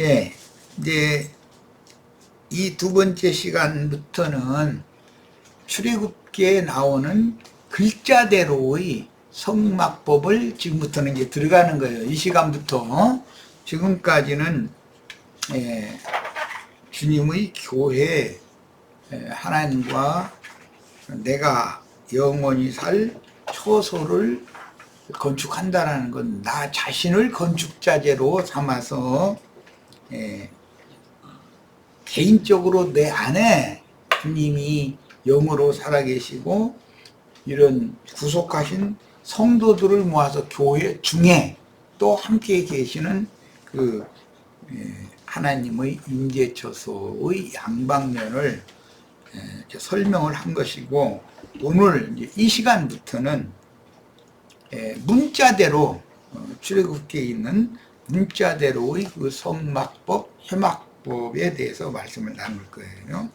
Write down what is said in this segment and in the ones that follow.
예, 이제 이 두 번째 시간부터는 출애굽기에 나오는 글자대로의 성막법을 지금부터는 이제 들어가는 거예요. 이 시간부터 지금까지는 주님의 교회, 하나님과 내가 영원히 살 처소를 건축한다라는 건 나 자신을 건축자재로 삼아서 개인적으로 내 안에 주님이 영으로 살아계시고 이런 구속하신 성도들을 모아서 교회 중에 또 함께 계시는 그 하나님의 임재처소의 양방면을 설명을 한 것이고, 오늘 이 시간부터는 문자대로 출애굽기에 있는 문자대로의 그 성막법, 회막법에 대해서 말씀을 나눌 거예요.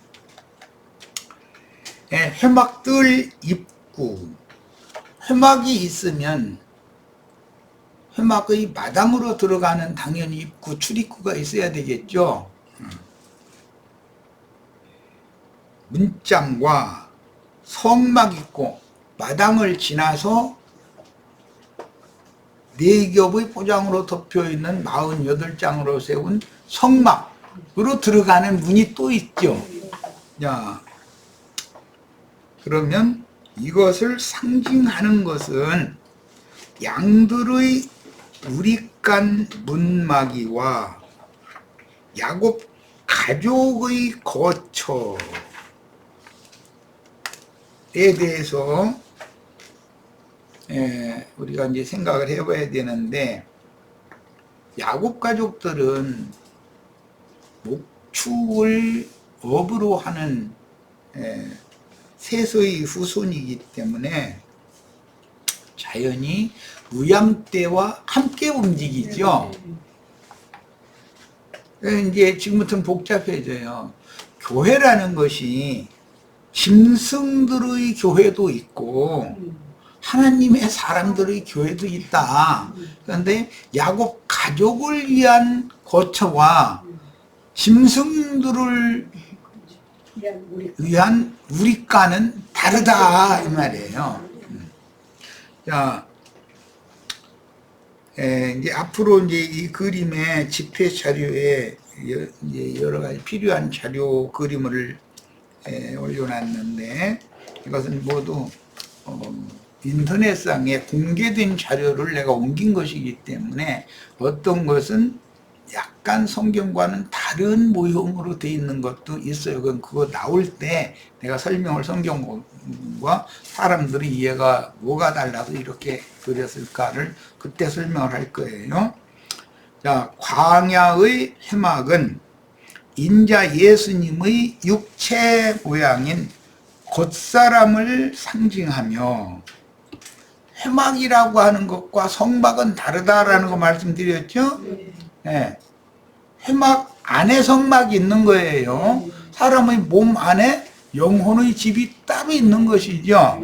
회막들 입구, 회막이 있으면 회막의 마당으로 들어가는 당연히 입구, 출입구가 있어야 되겠죠. 문장과 성막 있고 마당을 지나서 4겹의 포장으로 덮여있는 48장으로 세운 성막으로 들어가는 문이 또 있죠. 자, 그러면 이것을 상징하는 것은 양들의 우릿간 문마기와 야곱 가족의 거처에 대해서 우리가 이제 생각을 해봐야 되는데, 야곱 가족들은 목축을 업으로 하는 셋의 후손이기 때문에 자연히 무양떼와 함께 움직이죠. 이제 지금부터는 복잡해져요. 교회라는 것이 짐승들의 교회도 있고 하나님의 사람들의 교회도 있다. 그런데 야곱 가족을 위한 거처와 짐승들을 위한 우리과는 다르다 이 말이에요. 자, 이제 앞으로 이제 이 그림의 집회 자료에 이제 여러 가지 필요한 자료 그림을 올려놨는데, 이것은 모두 인터넷상에 공개된 자료를 내가 옮긴 것이기 때문에 어떤 것은 약간 성경과는 다른 모형으로 되어 있는 것도 있어요. 그거 나올 때 내가 설명을, 성경과 사람들의 이해가 뭐가 달라서 이렇게 그렸을까를 그때 설명을 할 거예요. 자, 광야의 회막은 인자 예수님의 육체 모양인 겉사람을 상징하며, 회막이라고 하는 것과 성막은 다르다라는 거 말씀드렸죠? 네. 회막 안에 성막이 있는 거예요. 사람의 몸 안에 영혼의 집이 따로 있는 것이죠.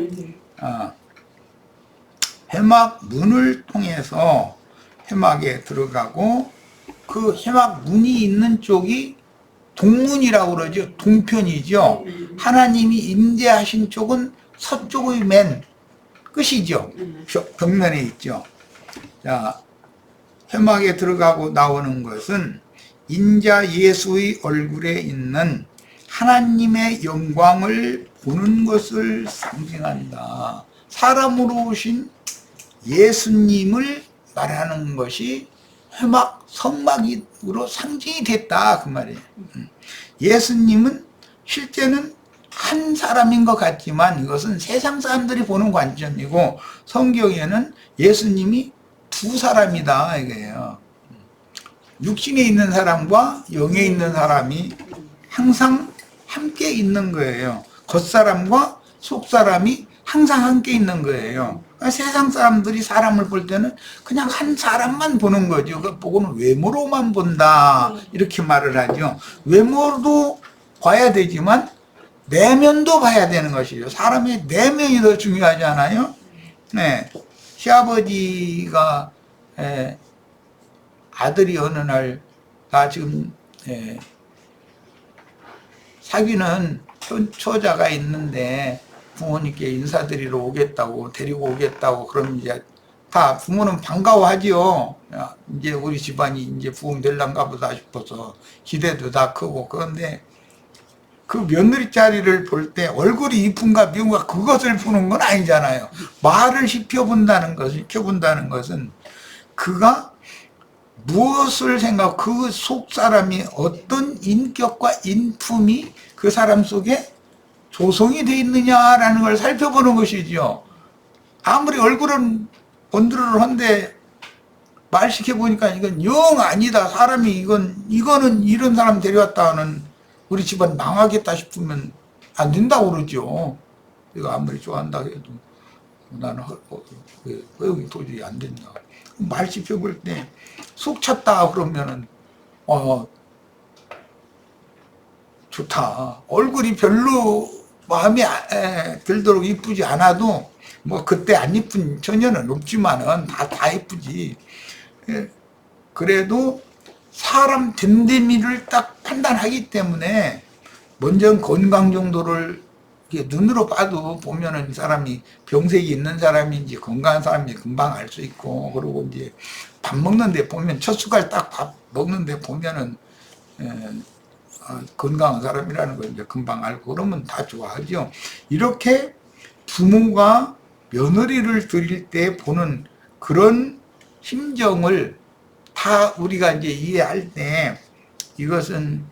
회막 문을 통해서 회막에 들어가고, 그 회막 문이 있는 쪽이 동문이라고 그러죠. 동편이죠. 하나님이 임재하신 쪽은 서쪽의 맨 끝이죠. 벽면에 있죠. 자, 회막에 들어가고 나오는 것은 인자 예수의 얼굴에 있는 하나님의 영광을 보는 것을 상징한다. 사람으로 오신 예수님을 말하는 것이 회막, 성막으로 상징이 됐다 그 말이에요. 예수님은 실제는 한 사람인 것 같지만 이것은 세상 사람들이 보는 관점이고, 성경에는 예수님이 두 사람이다 이거예요. 육신에 있는 사람과 영에 있는 사람이 항상 함께 있는 거예요. 겉사람과 속사람이 항상 함께 있는 거예요. 그러니까 세상 사람들이 사람을 볼 때는 그냥 한 사람만 보는 거죠. 그 보고는 외모로만 본다 이렇게 말을 하죠. 외모도 봐야 되지만 내면도 봐야 되는 것이죠. 사람의 내면이 더 중요하잖아요. 네. 시아버지가 아들이 어느 날 나 지금 사귀는 처자가 있는데 부모님께 인사드리러 오겠다고 데리고 오겠다고 그러면 이제 다 부모는 반가워하지요. 야, 이제 우리 집안이 이제 부흥 될란가 보다 싶어서 기대도 다 크고. 그런데 그 며느리 자리를 볼 때 얼굴이 이쁜가 미운가 그것을 보는 건 아니잖아요. 말을 시켜본다는 것은 그가 무엇을 생각, 그 속 사람이 어떤 인격과 인품이 그 사람 속에 조성이 되어 있느냐라는 걸 살펴보는 것이죠. 아무리 얼굴은 번드르르한데 말 시켜보니까 이건 영 아니다. 사람이 이거는 이런 사람 데려왔다는 우리 집안 망하겠다 싶으면 안 된다고 그러죠. 내가 아무리 좋아한다 해도 나는 허용이 도저히 안 된다. 말 씹혀볼 때 속 찼다 그러면은 좋다. 얼굴이 별로 마음에 들도록 이쁘지 않아도 뭐 그때 안 이쁜 처녀는 없지만은 다 이쁘지. 그래도 사람 됨됨이를 딱 판단하기 때문에 먼저 건강 정도를 눈으로 봐도 보면은 이 사람이 병색이 있는 사람인지 건강한 사람인지 금방 알 수 있고, 그리고 이제 밥 먹는데 보면 첫 숟갈 딱 밥 먹는데 보면은 건강한 사람이라는 걸 이제 금방 알고 그러면 다 좋아하죠. 이렇게 부모가 며느리를 드릴 때 보는 그런 심정을 다 우리가 이제 이해할 때, 이것은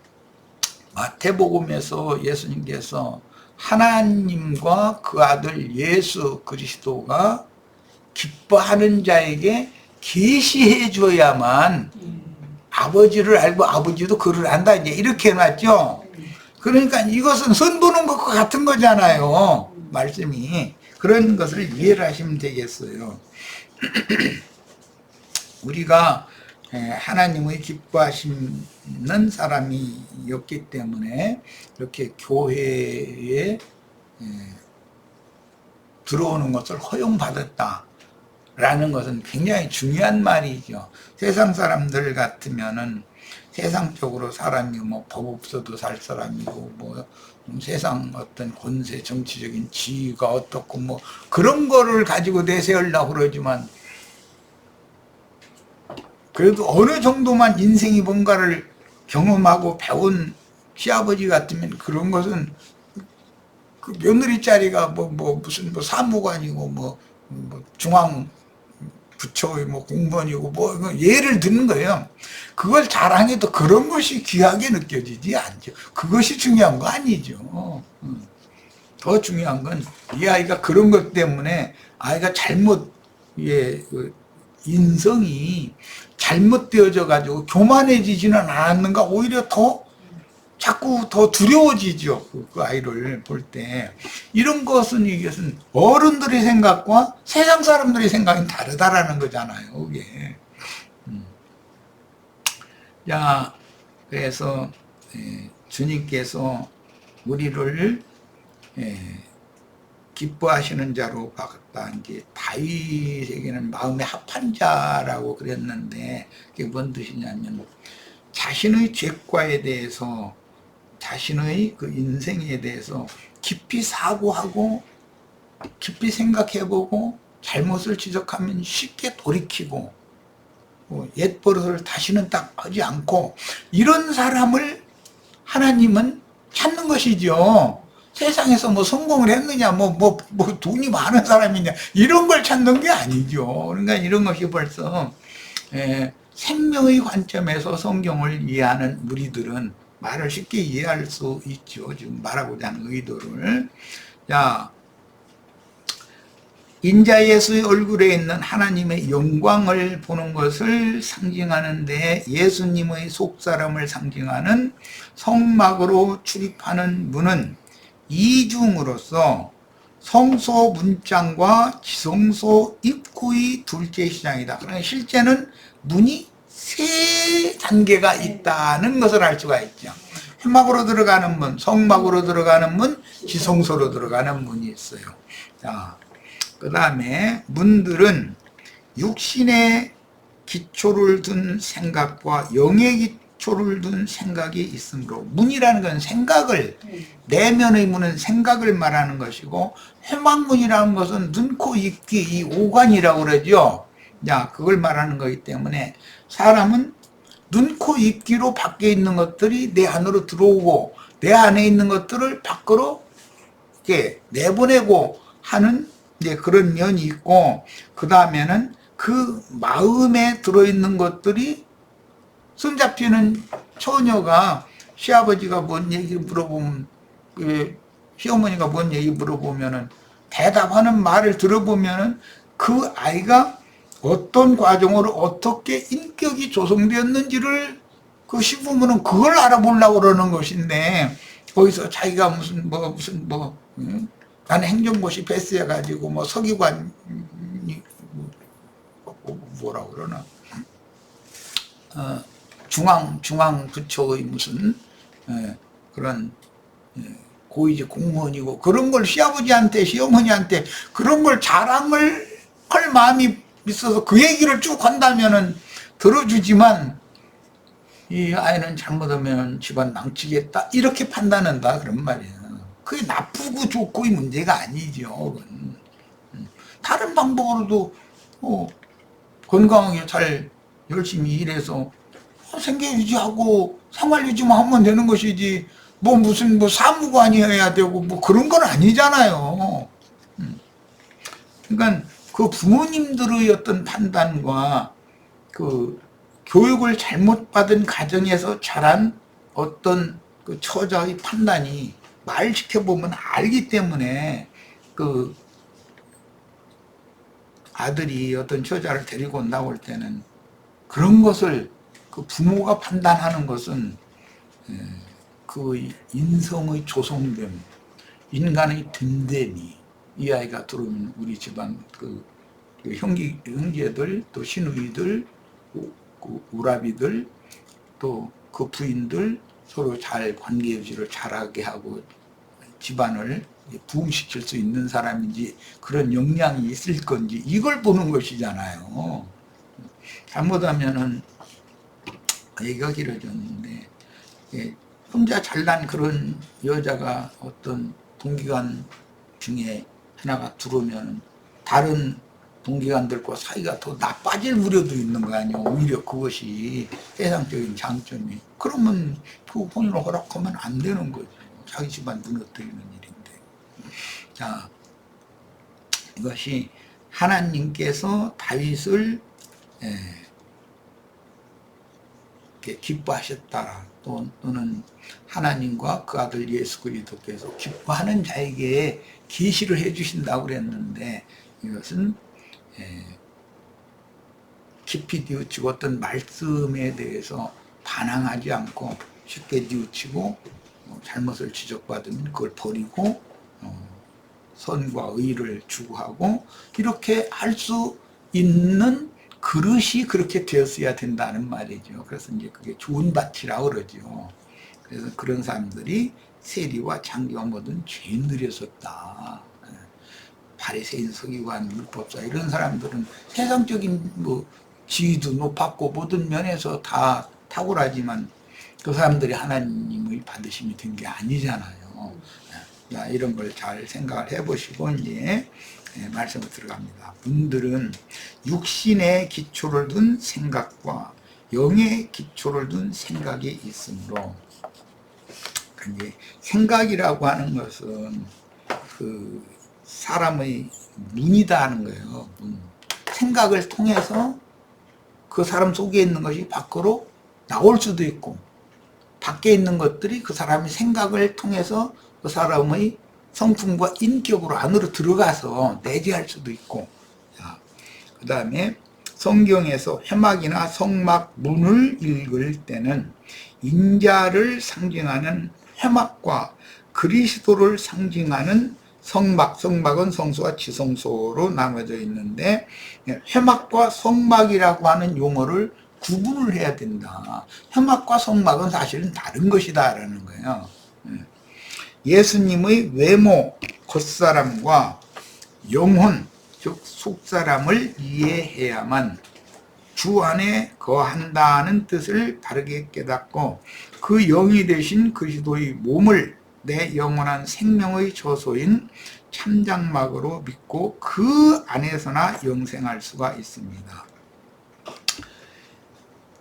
마태복음에서 예수님께서 하나님과 그 아들 예수 그리스도가 기뻐하는 자에게 계시해 줘야만 아버지를 알고 아버지도 그를 안다, 이제 이렇게 해놨죠. 그러니까 이것은 선보는 것과 같은 거잖아요. 말씀이. 그런 것을 이해를 하시면 되겠어요. 우리가 하나님의 기뻐하시는 사람이었기 때문에 이렇게 교회에 들어오는 것을 허용받았다라는 것은 굉장히 중요한 말이죠. 세상 사람들 같으면은 세상적으로 사람이 뭐 법 없어도 살 사람이고 뭐 세상 어떤 권세 정치적인 지위가 어떻고 뭐 그런 거를 가지고 내세우려고 그러지만, 그래도 어느 정도만 인생이 뭔가를 경험하고 배운 시아버지 같으면 그런 것은 그 며느리 자리가 무슨 사무관이고 뭐 중앙 부처의 뭐 공무원이고 뭐 예를 드는 거예요. 그걸 자랑해도 그런 것이 귀하게 느껴지지 않죠. 그것이 중요한 거 아니죠. 더 중요한 건 이 아이가 그런 것 때문에 아이가 잘못 인성이 잘못되어져 가지고 교만해지지는 않았는가, 오히려 자꾸 더 두려워지죠. 그 아이를 볼 때. 이런 것은 이것은 어른들의 생각과 세상 사람들의 생각이 다르다라는 거잖아요. 이게. 자, 그래서 주님께서 우리를 기뻐하시는 자로 바꿨다. 이제 다윗에게는 마음에 합한 자라고 그랬는데, 그게 뭔 뜻이냐면 자신의 죄과에 대해서, 자신의 그 인생에 대해서 깊이 사고하고 깊이 생각해보고 잘못을 지적하면 쉽게 돌이키고 옛 버릇을 다시는 딱 하지 않고, 이런 사람을 하나님은 찾는 것이죠. 세상에서 뭐 성공을 했느냐, 뭐 돈이 많은 사람이냐, 이런 걸 찾는 게 아니죠. 그러니까 이런 것이 벌써 생명의 관점에서 성경을 이해하는 우리들은 말을 쉽게 이해할 수 있죠. 지금 말하고자 하는 의도를. 자, 인자 예수의 얼굴에 있는 하나님의 영광을 보는 것을 상징하는데, 예수님의 속사람을 상징하는 성막으로 출입하는 문은 이중으로서 성소 문장과 지성소 입구의 둘째 시장이다. 그러니까 실제는 문이 세 단계가 있다는 것을 알 수가 있죠. 회막으로 들어가는 문, 성막으로 들어가는 문, 지성소로 들어가는 문이 있어요. 자, 그 다음에 문들은 육신의 기초를 둔 생각과 영의 기초를 둔 생각이 있으므로, 문이라는 건 생각을, 내면의 문은 생각을 말하는 것이고, 해막문이라는 것은 눈, 코, 입, 귀, 이 오관이라고 그러죠. 자, 그걸 말하는 거기 때문에 사람은 눈, 코, 입, 귀로 밖에 있는 것들이 내 안으로 들어오고, 내 안에 있는 것들을 밖으로 이렇게 내보내고 하는 이제 그런 면이 있고, 그 다음에는 그 마음에 들어있는 것들이, 손잡히는 처녀가 시아버지가 뭔 얘기 물어보면, 시어머니가 뭔 얘기 물어보면은 대답하는 말을 들어보면은 그 아이가 어떤 과정으로 어떻게 인격이 조성되었는지를 그 시부모는 그걸 알아보려고 그러는 것인데, 거기서 자기가 무슨 나는 행정고시 패스해가지고 서기관이 뭐라고 그러나 중앙부처의 무슨 그런 고위직 공무원이고, 그런 걸 시아버지한테 시어머니한테 그런 걸 자랑을 할 마음이 있어서 그 얘기를 쭉 한다면은 들어주지만, 이 아이는 잘못하면 집안 망치겠다 이렇게 판단한다 그런 말이에요. 그게 나쁘고 좋고의 문제가 아니죠. 다른 방법으로도 건강하게 잘 열심히 일해서 생계 유지하고 생활 유지만 하면 되는 것이지, 무슨 사무관이어야 되고 그런 건 아니잖아요. 그러니까 그 부모님들의 어떤 판단과 그 교육을 잘못 받은 가정에서 자란 어떤 그 처자의 판단이 말 지켜보면 알기 때문에, 그 아들이 어떤 처자를 데리고 온다고 할 때는 그런 것을 그 부모가 판단하는 것은 그 인성의 조성됨, 인간의 든든이, 이 아이가 들어오면 우리 집안 그 형제들, 또 시누이들, 그 우라비들, 또 그 부인들 서로 잘 관계 유지를 잘하게 하고 집안을 부흥시킬 수 있는 사람인지, 그런 역량이 있을 건지, 이걸 보는 것이잖아요. 잘못하면은 얘기가 길어졌는데, 혼자 잘난 그런 여자가 어떤 동기간 중에 하나가 들어오면 다른 동기간들과 사이가 더 나빠질 우려도 있는 거 아니에요. 오히려 그것이 세상적인 장점이. 그러면 그 본인을 허락하면 안 되는 거죠. 자기 집안 무너뜨리는 일인데. 자, 이것이 하나님께서 다윗을 기뻐하셨다, 또는 하나님과 그 아들 예수 그리스도께서 기뻐하는 자에게 계시를 해주신다고 그랬는데, 이것은 깊이 뉘우치고 어떤 말씀에 대해서 반항하지 않고 쉽게 뉘우치고, 잘못을 지적받으면 그걸 버리고 선과 의를 추구하고, 이렇게 할 수 있는 그릇이 그렇게 되었어야 된다는 말이죠. 그래서 이제 그게 좋은 밭이라고 그러죠. 그래서 그런 사람들이 세리와 장기와 모든 죄인들이 었다. 바리새인, 서기관, 율법사, 이런 사람들은 세상적인 지위도 높았고 모든 면에서 다 탁월하지만 그 사람들이 하나님의 받으심이 된 게 아니잖아요. 이런 걸 잘 생각을 해보시고 이제 말씀을 들어갑니다. 분들은 육신의 기초를 둔 생각과 영의 기초를 둔 생각이 있으므로, 이제 생각이라고 하는 것은 그 사람의 문이다 하는 거예요. 문. 생각을 통해서 그 사람 속에 있는 것이 밖으로 나올 수도 있고, 밖에 있는 것들이 그 사람의 생각을 통해서 그 사람의 성품과 인격으로 안으로 들어가서 내재할 수도 있고. 그 다음에 성경에서 해막이나 성막 문을 읽을 때는 인자를 상징하는 해막과 그리스도를 상징하는 성막, 성막은 성소와 지성소로 나눠져 있는데, 해막과 성막이라고 하는 용어를 구분을 해야 된다. 해막과 성막은 사실은 다른 것이다 라는 거예요. 예수님의 외모, 겉사람과 영혼, 즉 속사람을 이해해야만 주 안에 거한다는 뜻을 바르게 깨닫고 그 영이 되신 그리스도의 몸을 내 영원한 생명의 처소인 참장막으로 믿고 그 안에서나 영생할 수가 있습니다.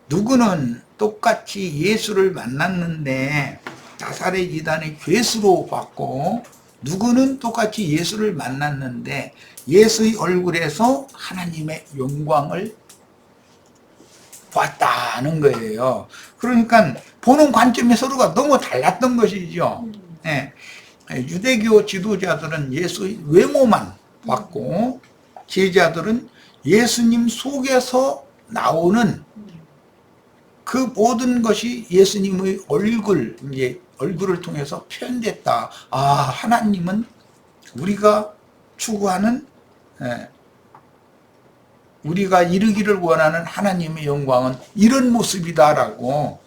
누구는 똑같이 예수를 만났는데 나사렛 이단의 괴수로 봤고, 누구는 똑같이 예수를 만났는데 예수의 얼굴에서 하나님의 영광을 봤다는 거예요. 그러니까 보는 관점이 서로가 너무 달랐던 것이죠. 네. 유대교 지도자들은 예수의 외모만 봤고, 제자들은 예수님 속에서 나오는 그 모든 것이 예수님의 얼굴을 통해서 표현됐다. 아, 하나님은 우리가 추구하는, 우리가 이루기를 원하는 하나님의 영광은 이런 모습이다라고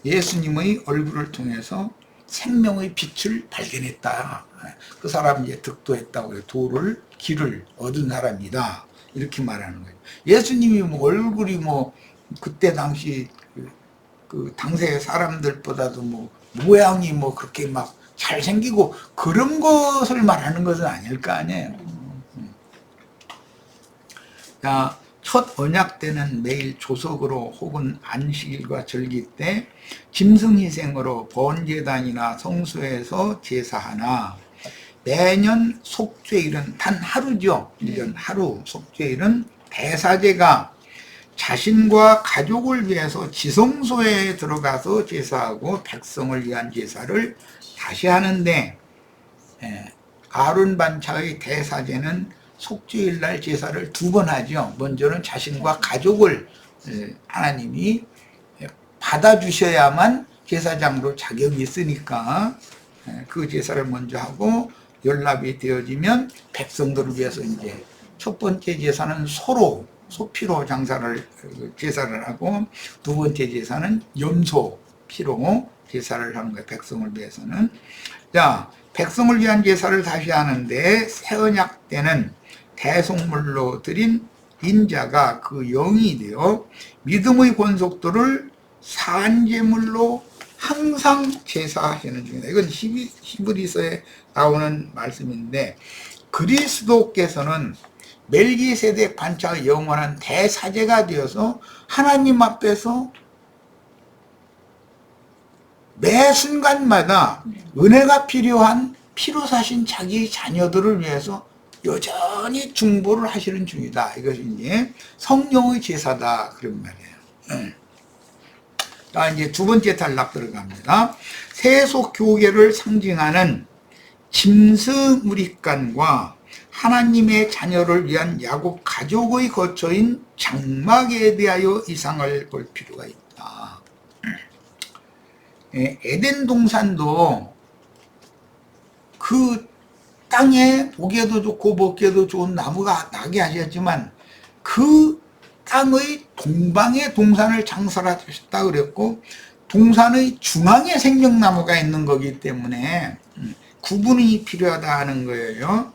예수님의 얼굴을 통해서 생명의 빛을 발견했다. 그 사람이 이제 득도했다고, 도를, 길을 얻은 사람이다. 이렇게 말하는 거예요. 예수님이 뭐 얼굴이 뭐 그때 당시 그 당시의 사람들보다도 뭐 모양이 뭐 그렇게 막 잘생기고 그런 것을 말하는 것은 아닐 거 아니에요. 자, 첫 언약 때는 매일 조석으로 혹은 안식일과 절기 때 짐승희생으로 번제단이나 성소에서 제사하나, 매년 속죄일은 단 하루죠. 1년 하루 속죄일은 대사제가 자신과 가족을 위해서 지성소에 들어가서 제사하고 백성을 위한 제사를 다시 하는데, 아론 반차의 대사제는 속죄일날 제사를 2번 하죠. 먼저는 자신과 가족을 하나님이 받아주셔야만 제사장으로 자격이 있으니까 그 제사를 먼저 하고, 연락이 되어지면 백성들을 위해서 이제 첫 번째 제사는 소피로 제사를 하고, 2번째 제사는 염소 피로 제사를 하는 거예요. 백성을 위해서는. 자, 백성을 위한 제사를 다시 하는데, 새 언약 때는 대속물로 드린 인자가 그 영이 되어 믿음의 권속도를 산제물로 항상 제사하시는 중이다. 이건 히브리서에 나오는 말씀인데, 그리스도께서는 멜기세덱 반차의 영원한 대사제가 되어서 하나님 앞에서 매 순간마다 은혜가 필요한 피로 사신 자기 자녀들을 위해서 여전히 중보를 하시는 중이다. 이것이 이제 성령의 제사다, 그런 말이에요. 자, 이제 2번째 단락 들어갑니다. 세속 교계를 상징하는 짐승무리간과 하나님의 자녀를 위한 야곱 가족의 거처인 장막에 대하여 이상을 볼 필요가 있다. 에덴 동산도 그 땅에 보기에도 좋고 먹기에도 좋은 나무가 나게 하셨지만, 그 땅의 동방에 동산을 창설하셨다 그랬고, 동산의 중앙에 생명나무가 있는 거기 때문에 구분이 필요하다 하는 거예요.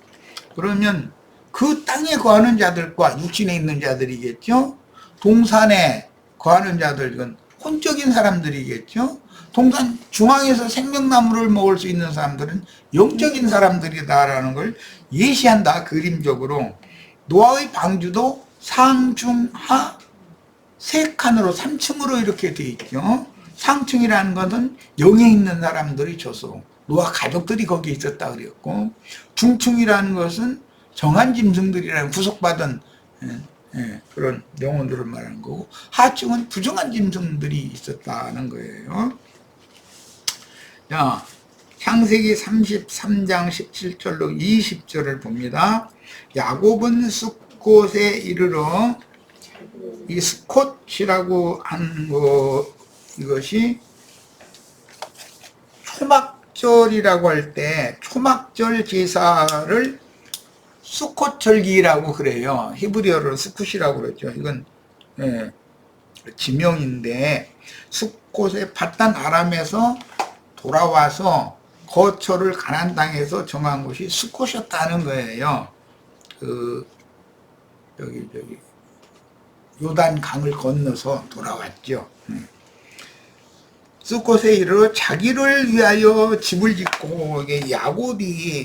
그러면 그 땅에 거하는 자들과 육신에 있는 자들이겠죠. 동산에 거하는 자들은 혼적인 사람들이겠죠. 동산 중앙에서 생명나무를 먹을 수 있는 사람들은 영적인 사람들이다라는 걸 예시한다. 그림적으로 노아의 방주도 상중하 3칸으로 3층으로 이렇게 돼 있죠. 상층이라는 것은 영에 있는 사람들이 줘서 노아 가족들이 거기에 있었다 그랬고, 중층이라는 것은 정한 짐승들이라는 구속받은 그런 영혼들을 말하는 거고, 하층은 부정한 짐승들이 있었다는 거예요. 자, 창세기 33장 17절로 20절을 봅니다. 야곱은 숫곳에 이르러, 이 스콧이라고 하는 거, 이것이 초막절이라고 할 때 초막절 제사를 수콧절기라고 그래요. 히브리어로 스콧이라고 그러죠. 이건 지명인데, 숫곳에 밧단 아람에서 돌아와서 거처를 가나안 땅에서 정한 곳이 스콧이었다는 거예요. 여기 요단 강을 건너서 돌아왔죠. 수콧에 이르러 자기를 위하여 집을 짓고, 이게 야곱을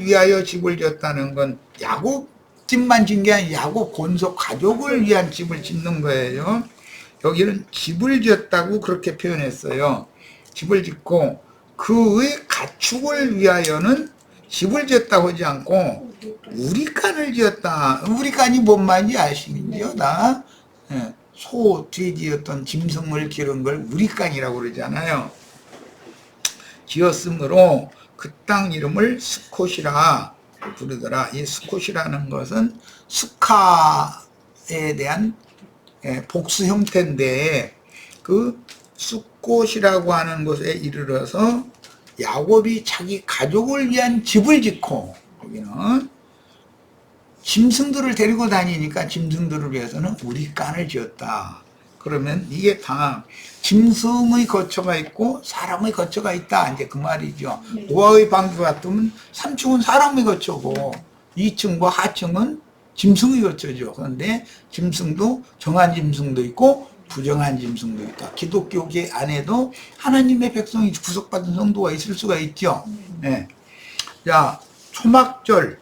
위하여 집을 지었다는 건 야곱 집만 짓는 게 아니라 야곱 본속 가족을 위한 집을 짓는 거예요. 여기는 집을 지었다고 그렇게 표현했어요. 집을 짓고 그의 가축을 위하여는 집을 지었다고 하지 않고 우리간을 지었다. 우리간이 뭔 말인지 아시는지요? 다 소, 돼지 어떤 짐승을 기른 걸 우리간이라고 그러잖아요. 지었으므로 그 땅 이름을 수콧이라 부르더라. 이 수콧이라는 것은 수카에 대한 복수 형태인데, 그 수콧이라고 하는 곳에 이르러서 야곱이 자기 가족을 위한 집을 짓고, 거기는 짐승들을 데리고 다니니까 짐승들을 위해서는 우리간을 지었다. 그러면 이게 다 짐승의 거처가 있고 사람의 거처가 있다, 이제 그 말이죠. 노아의 방주 같으면 3층은 사람의 거처고 2층과 하층은 짐승의 거처죠. 그런데 짐승도 정한 짐승도 있고 부정한 짐승도 있다. 기독교계 안에도 하나님의 백성이 구속받은 성도가 있을 수가 있죠. 네. 자, 초막절을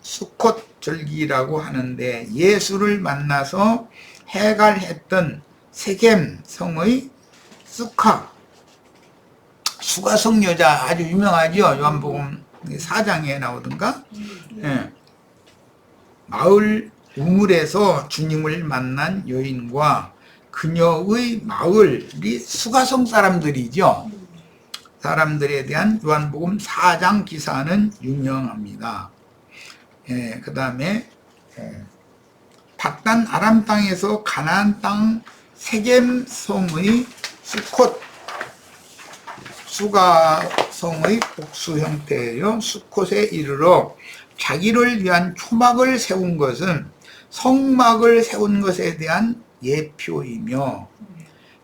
수콧절기라고 하는데, 예수를 만나서 해갈했던 세겜 성의 수가성 여자, 아주 유명하죠. 요한복음 4장에 나오던가. 마을 우물에서 주님을 만난 여인과 그녀의 마을이 수가성 사람들이죠. 사람들에 대한 요한복음 4장 기사는 유명합니다. 그 다음에 밧단 아람 땅에서 가나안 땅 세겜 성의 수콧, 수가성의 복수 형태예요. 수콧에 이르러 자기를 위한 초막을 세운 것은 성막을 세운 것에 대한 예표이며,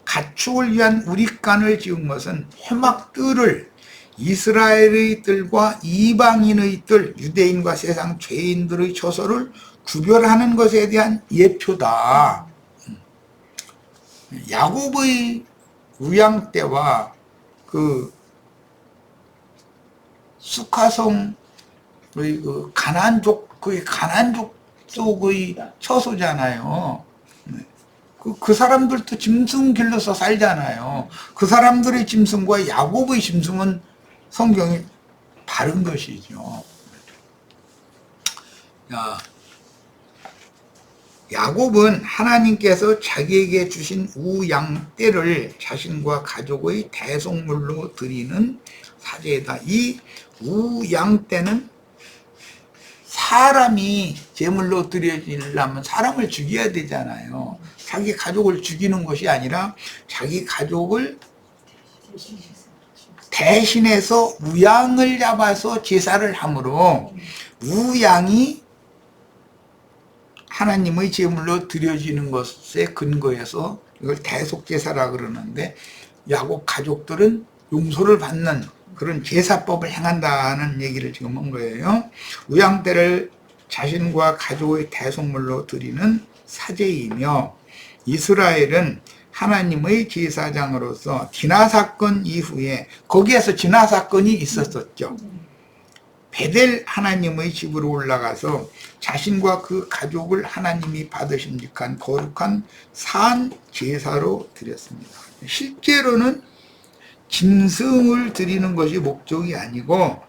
가축을 위한 우리간을 지은 것은 회막들을 이스라엘의 뜰과 이방인의 뜰, 유대인과 세상 죄인들의 처소를 구별하는 것에 대한 예표다. 야곱의 우양 때와 그 수카성의 그 가나안족 쪽의 처소잖아요. 그 사람들도 짐승 길러서 살잖아요. 그 사람들의 짐승과 야곱의 짐승은 성경이 다른 것이죠. 야곱은 하나님께서 자기에게 주신 우양떼를 자신과 가족의 대속물로 드리는 사제이다. 이 우양떼는 사람이 제물로 드려지려면 사람을 죽여야 되잖아요. 자기 가족을 죽이는 것이 아니라 자기 가족을 대신해서 우양을 잡아서 제사를 하므로, 우양이 하나님의 제물로 드려지는 것에 근거해서 이걸 대속제사라 그러는데, 야곱 가족들은 용서를 받는 그런 제사법을 행한다는 얘기를 지금 한 거예요. 우양떼를 자신과 가족의 대속물로 드리는 사제이며, 이스라엘은 하나님의 제사장으로서 디나 사건 이후에, 거기에서 디나 사건이 있었었죠. 베델 하나님의 집으로 올라가서 자신과 그 가족을 하나님이 받으심직한 거룩한 산 제사로 드렸습니다. 실제로는 짐승을 드리는 것이 목적이 아니고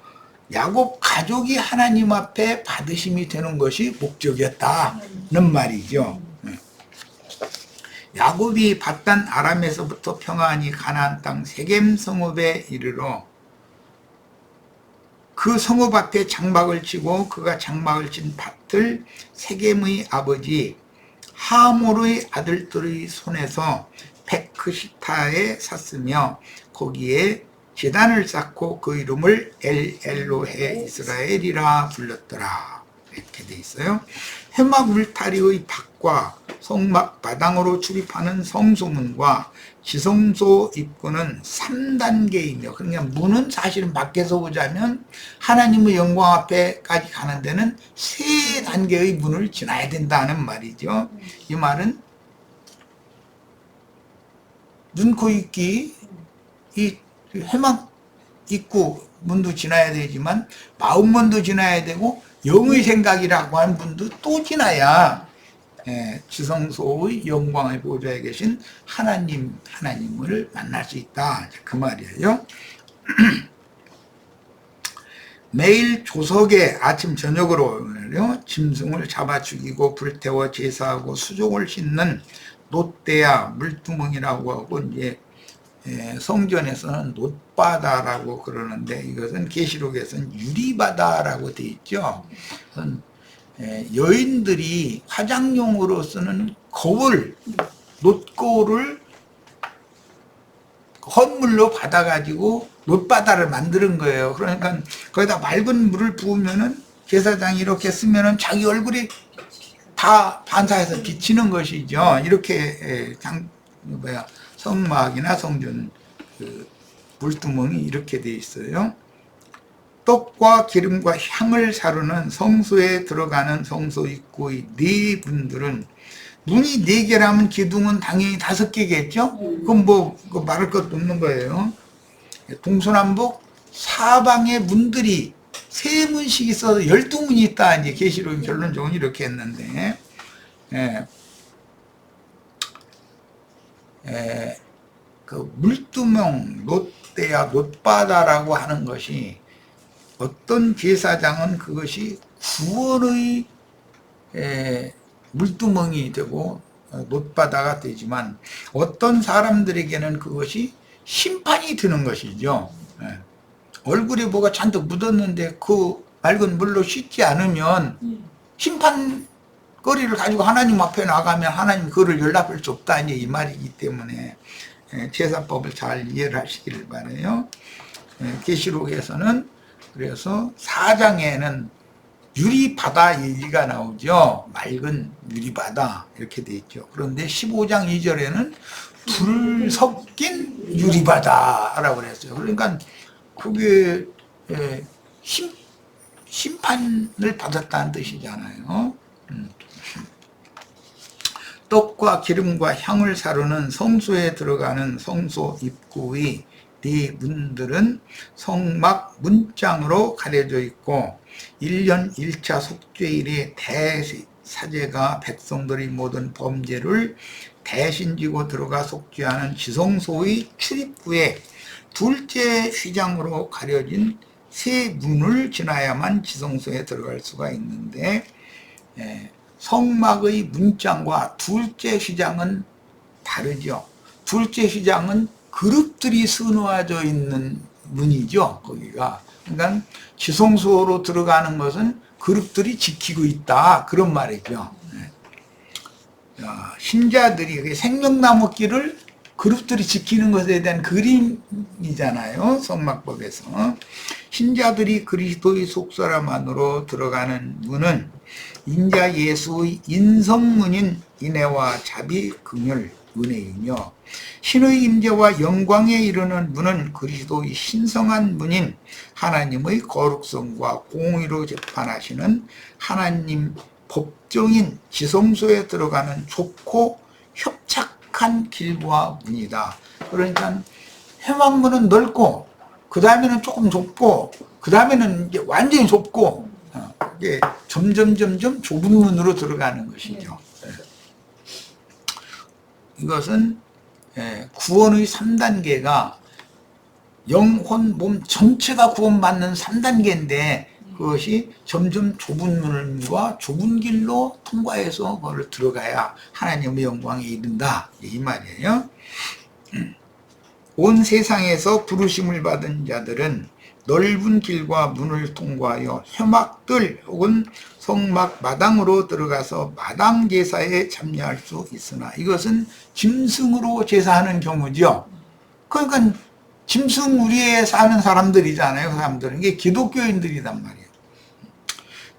야곱 가족이 하나님 앞에 받으심이 되는 것이 목적이었다는 말이죠. 야곱이 밧단 아람에서부터 평안히 가나안 땅 세겜 성읍에 이르러 그 성읍 앞에 장막을 치고 그가 장막을 친 밭을 세겜의 아버지 하몰의 아들들의 손에서 베크시타에 샀으며 거기에 제단을 쌓고 그 이름을 엘로헤 이스라엘이라 불렀더라. 이렇게 돼 있어요. 해막 울타리의 밖과 성막 마당으로 출입하는 성소문과 지성소 입구는 3단계이며, 그러니까 문은 사실은 밖에서 보자면 하나님의 영광 앞에까지 가는 데는 3단계의 문을 지나야 된다는 말이죠. 이 말은 눈, 코, 입기, 이 해막 입구 문도 지나야 되지만 마음문도 지나야 되고 영의 생각이라고 하는 문도 또 지나야 지성소의 영광의 보좌에 계신 하나님을 만날 수 있다, 그 말이에요. 매일 조석에 아침 저녁으로 짐승을 잡아 죽이고 불태워 제사하고 수종을 씻는 놋대야 물두멍이라고 하고, 이제 성전에서는 놋바다라고 그러는데, 이것은 계시록에서는 유리바다라고 되어 있죠. 여인들이 화장용으로 쓰는 거울, 놋거울을 헌물로 받아가지고 놋바다를 만드는 거예요. 그러니까 거기다 맑은 물을 부으면은 제사장이 이렇게 쓰면은 자기 얼굴이 다 반사해서 비치는 것이죠. 이렇게 성막이나 성전 물두멍이 이렇게 돼 있어요. 떡과 기름과 향을 사르는 성소에 들어가는 성소 입구의 네 분들은, 문이 4개라면 기둥은 당연히 5개겠죠? 그럼 말할 것도 없는 거예요. 동서남북 사방에 문들이 3문씩 있어서 12문이 있다. 이제 계시록 결론적으로 이렇게 했는데, 그 물두멍, 놋대야, 놋바다라고 하는 것이, 어떤 제사장은 그것이 구원의 물두멍이 되고 놋바다가 되지만, 어떤 사람들에게는 그것이 심판이 되는 것이죠. 얼굴에 뭐가 잔뜩 묻었는데 그 맑은 물로 씻지 않으면 심판거리를 가지고 하나님 앞에 나가면 하나님 그를 연락할 수 없다, 이 말이기 때문에 제사법을 잘 이해를 하시기를 바라요. 계시록에서는 그래서 4장에는 유리바다 얘기가 나오죠. 맑은 유리바다 이렇게 돼 있죠. 그런데 15장 2절에는 불 섞인 유리바다라고 그랬어요. 그러니까 그게 심판을 받았다는 뜻이잖아요. 떡과 기름과 향을 사르는 성소에 들어가는 성소 입구의 네 문들은 성막 문장으로 가려져 있고, 1년 1차 속죄일에 대사제가 백성들의 모든 범죄를 대신 지고 들어가 속죄하는 지성소의 출입구에 둘째 휘장으로 가려진 3문을 지나야만 지성소에 들어갈 수가 있는데, 성막의 문장과 둘째 휘장은 다르죠. 둘째 휘장은 그룹들이 서놓아져 있는 문이죠, 거기가. 그러니까 지성소로 들어가는 것은 그룹들이 지키고 있다, 그런 말이죠. 신자들이 생명나무 길을 그룹들이 지키는 것에 대한 그림이잖아요, 성막법에서. 신자들이 그리스도의 속사람 안으로 들어가는 문은 인자 예수의 인성문인 인애와 자비, 긍휼, 은혜이며, 신의 임재와 영광에 이르는 문은 그리스도의 신성한 문인 하나님의 거룩성과 공의로 재판하시는 하나님 법정인 지성소에 들어가는 좁고 협착한 길과 문이다. 그러니까 해막문은 넓고, 그 다음에는 조금 좁고, 그 다음에는 이제 완전히 좁고, 이게 점점 좁은 문으로 들어가는 것이죠. 이것은 구원의 3단계가 영혼, 몸 전체가 구원받는 3단계인데, 그것이 점점 좁은 문과 좁은 길로 통과해서 그걸 들어가야 하나님의 영광에 이른다, 이 말이에요. 온 세상에서 부르심을 받은 자들은 넓은 길과 문을 통과하여 회막들 혹은 성막 마당으로 들어가서 마당 제사에 참여할 수 있으나, 이것은 짐승으로 제사하는 경우죠. 그러니까 짐승 우리에 사는 사람들이잖아요. 그 사람들은 이게 기독교인들이란 말이에요.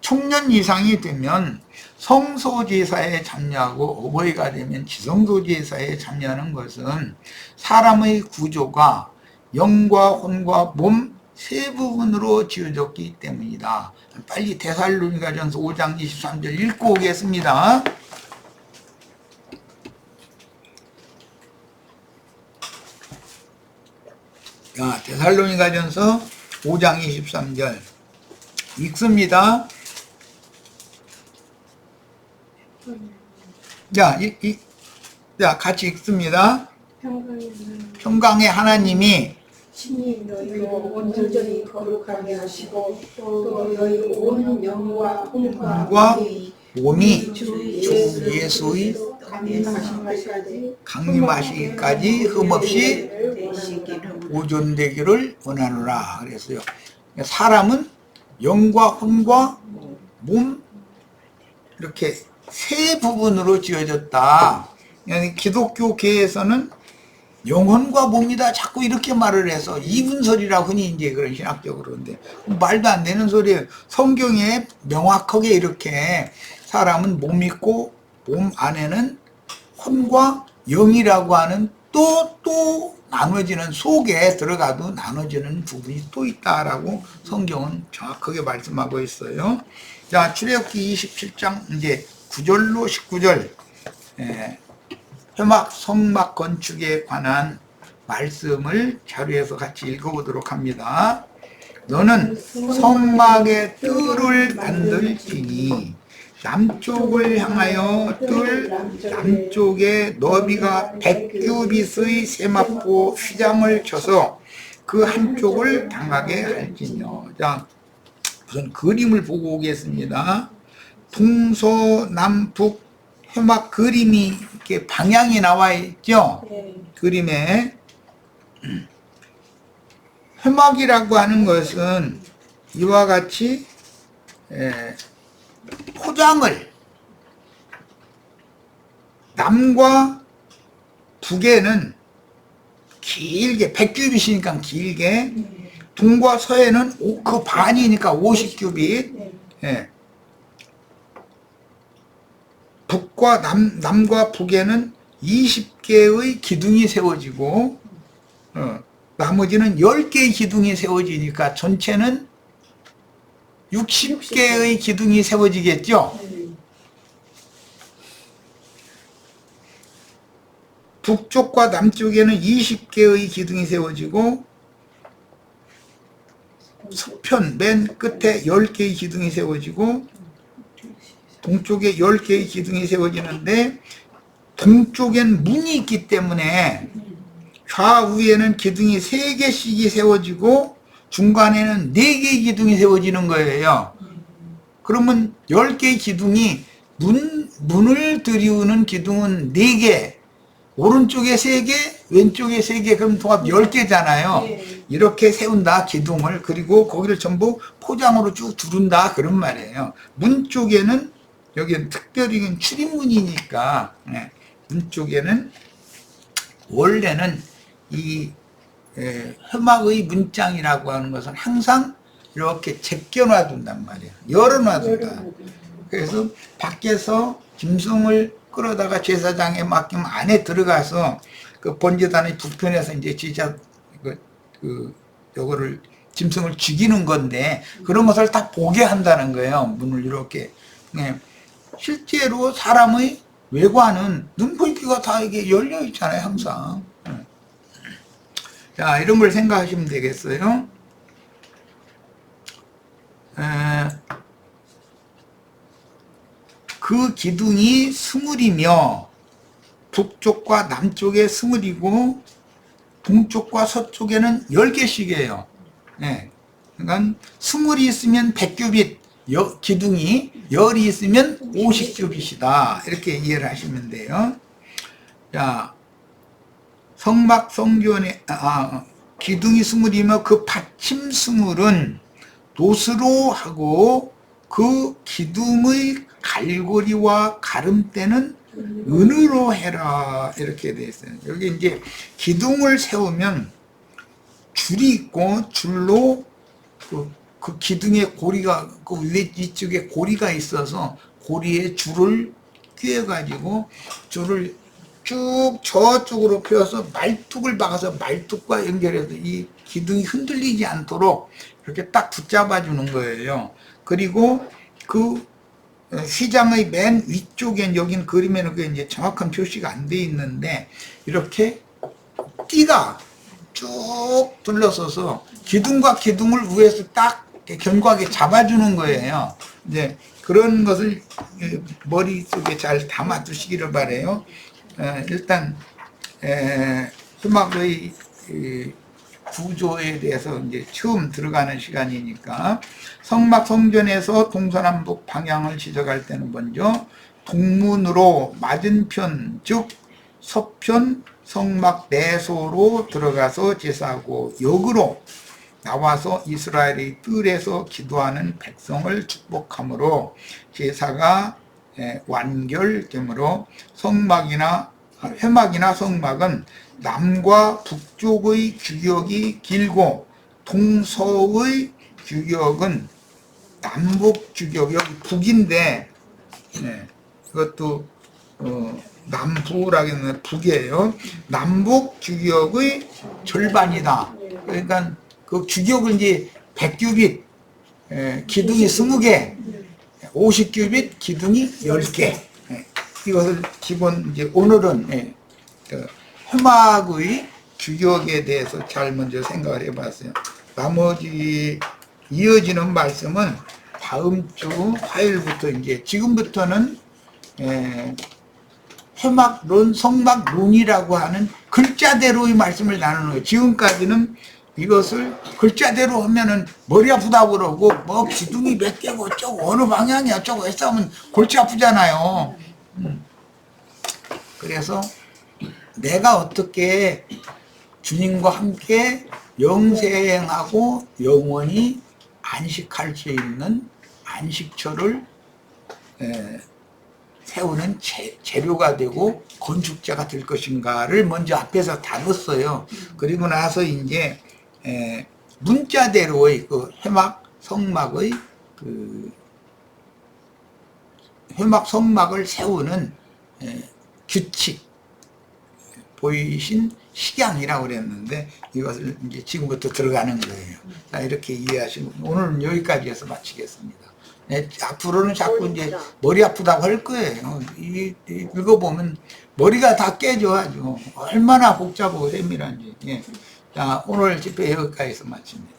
청년 이상이 되면 성소제사에 참여하고 어버이가 되면 지성소제사에 참여하는 것은 사람의 구조가 영과 혼과 몸 세 부분으로 지어졌기 때문이다. 빨리 데살로니가전서 5장 23절 읽고 오겠습니다. 자, 데살로니가전서 5장 23절 읽습니다. 자, 같이 읽습니다. 평강의 하나님이 친히 너희로 온전히 거룩하게 하시고 또 너희 온 영과 혼과 몸이 주 주 예수의 강림하시기까지 흠없이 보존되기를 원하노라 그랬어요. 사람은 영과 혼과 몸 이렇게 세 부분으로 지어졌다. 기독교계에서는 영혼과 몸이다 자꾸 이렇게 말을 해서 이분설이라고 흔히 이제 그런 신학적으로 그러는데 말도 안 되는 소리예요. 성경에 명확하게 이렇게 사람은 몸이 있고 몸 안에는 혼과 영이라고 하는 또 나눠지는 속에 들어가도 나눠지는 부분이 또 있다라고 성경은 정확하게 말씀하고 있어요. 자, 출애굽기 27장 이제 9절로 19절 회막 성막 건축에 관한 말씀을 자료에서 같이 읽어보도록 합니다. 너는 성막의 뜰을 만들지니 남쪽을 향하여 뜰 남쪽에 너비가 100규빗의 세마포 휘장을 쳐서 그 한쪽을 당하게 할지뇨. 자, 우선 그림을 보고 오겠습니다. 동서남북 회막 그림이 이렇게 방향이 나와 있죠. 그림에 회막이라고 하는 것은 이와 같이 포장을 남과 북에는 길게 100규빗이니까 길게 동과 서에는 그 반이니까 50규빗 북과 남과 북에는 20개의 기둥이 세워지고 나머지는 10개의 기둥이 세워지니까 전체는 60개의 기둥이 세워지겠죠. 북쪽과 남쪽에는 20개의 기둥이 세워지고 서편 맨 끝에 10개의 기둥이 세워지고 동쪽에 10개의 기둥이 세워지는데 동쪽엔 문이 있기 때문에 좌우에는 기둥이 3개씩이 세워지고 중간에는 4개의 기둥이 세워지는 거예요. 그러면 10개의 기둥이 문을 들이우는 기둥은 4개, 오른쪽에 3개, 왼쪽에 3개, 그럼 통합 10개잖아요. 이렇게 세운다, 기둥을. 그리고 거기를 전부 포장으로 쭉 두른다, 그런 말이에요. 문 쪽에는, 여기는 특별히 출입문이니까, 문 쪽에는 원래는 이 회막의 문장이라고 하는 것은 항상 이렇게 제껴놔 둔단 말이에요. 열어놔 둔다. 그래서 밖에서 짐승을 끌어다가 제사장에 맡기면 안에 들어가서 그 번제단의 북편에서 이제 진짜 요거를 짐승을 죽이는 건데 그런 것을 다 보게 한다는 거예요. 문을 이렇게. 실제로 사람의 외관은 눈볼기가 다 이게 열려 있잖아요, 항상. 자, 이런 걸 생각하시면 되겠어요. 그 기둥이 20이며 북쪽과 남쪽에 20이고 동쪽과 서쪽에는 10개씩이에요. 그러니까 20이 있으면 100규빗 기둥이 10이 있으면 50규빗이다. 이렇게 이해를 하시면 돼요. 자, 성막 성전에 기둥이 20이며 그 받침 20은 돛으로 하고 그 기둥의 갈고리와 가름대는 은으로 해라. 이렇게 되어 있어요. 여기 이제 기둥을 세우면 줄이 있고 줄로 그 기둥의 고리가 그 위쪽에 고리가 있어서 고리에 줄을 꿰가지고 줄을 쭉 저쪽으로 펴서 말뚝을 박아서 말뚝과 연결해서 이 기둥이 흔들리지 않도록 이렇게 딱 붙잡아 주는 거예요. 그리고 그 휘장의 맨 위쪽엔 여긴 그림에는 그 이제 정확한 표시가 안 돼 있는데 이렇게 띠가 쭉 둘러서서 기둥과 기둥을 위에서 딱 견고하게 잡아주는 거예요. 이제 그런 것을 머릿속에 잘 담아 두시기를 바래요. 일단 음악의 구조에 대해서 이제 처음 들어가는 시간이니까 성막 성전에서 동서남북 방향을 지적할 때는 먼저 동문으로 맞은편 즉 서편 성막 내소로 들어가서 제사하고 역으로 나와서 이스라엘의 뜰에서 기도하는 백성을 축복하므로 제사가 완결되므로 회막이나 성막은 남과 북쪽의 규격이 길고 동서의 규격은 남북 규격, 여기 북인데 이것도 남부라고 했는데 북이에요. 남북 규격의 절반이다. 그러니까 그 규격을 이제 100규빗 기둥이 20개, 50규빗 기둥이 10개. 이것을 기본 이제 오늘은 회막의 규격에 대해서 잘 먼저 생각을 해봤어요. 나머지 이어지는 말씀은 다음 주 화요일부터 이제 지금부터는 회막론, 성막론이라고 하는 글자대로의 말씀을 나누는 거예요. 지금까지는 이것을 글자대로 하면은 머리 아프다고 그러고 뭐 기둥이 몇 개고 어쩌고 어느 방향이 어쩌고 해서 하면 골치 아프잖아요. 그래서 내가 어떻게 주님과 함께 영생하고 영원히 안식할 수 있는 안식처를 세우는 재료가 되고 건축자가 될 것인가를 먼저 앞에서 다뤘어요. 그리고 나서 이제 문자대로의 그 회막 성막의 그 회막 성막을 세우는 규칙 보이신 식양이라고 그랬는데 이것을 이제 지금부터 들어가는 거예요. 자, 이렇게 이해하시고 오늘은 여기까지 해서 마치겠습니다. 앞으로는 자꾸 이제 머리 아프다고 할 거예요. 읽어보면 머리가 다 깨져 아주 얼마나 복잡하고 세밀한지. 자, 오늘 집회 여기까지서 마칩니다.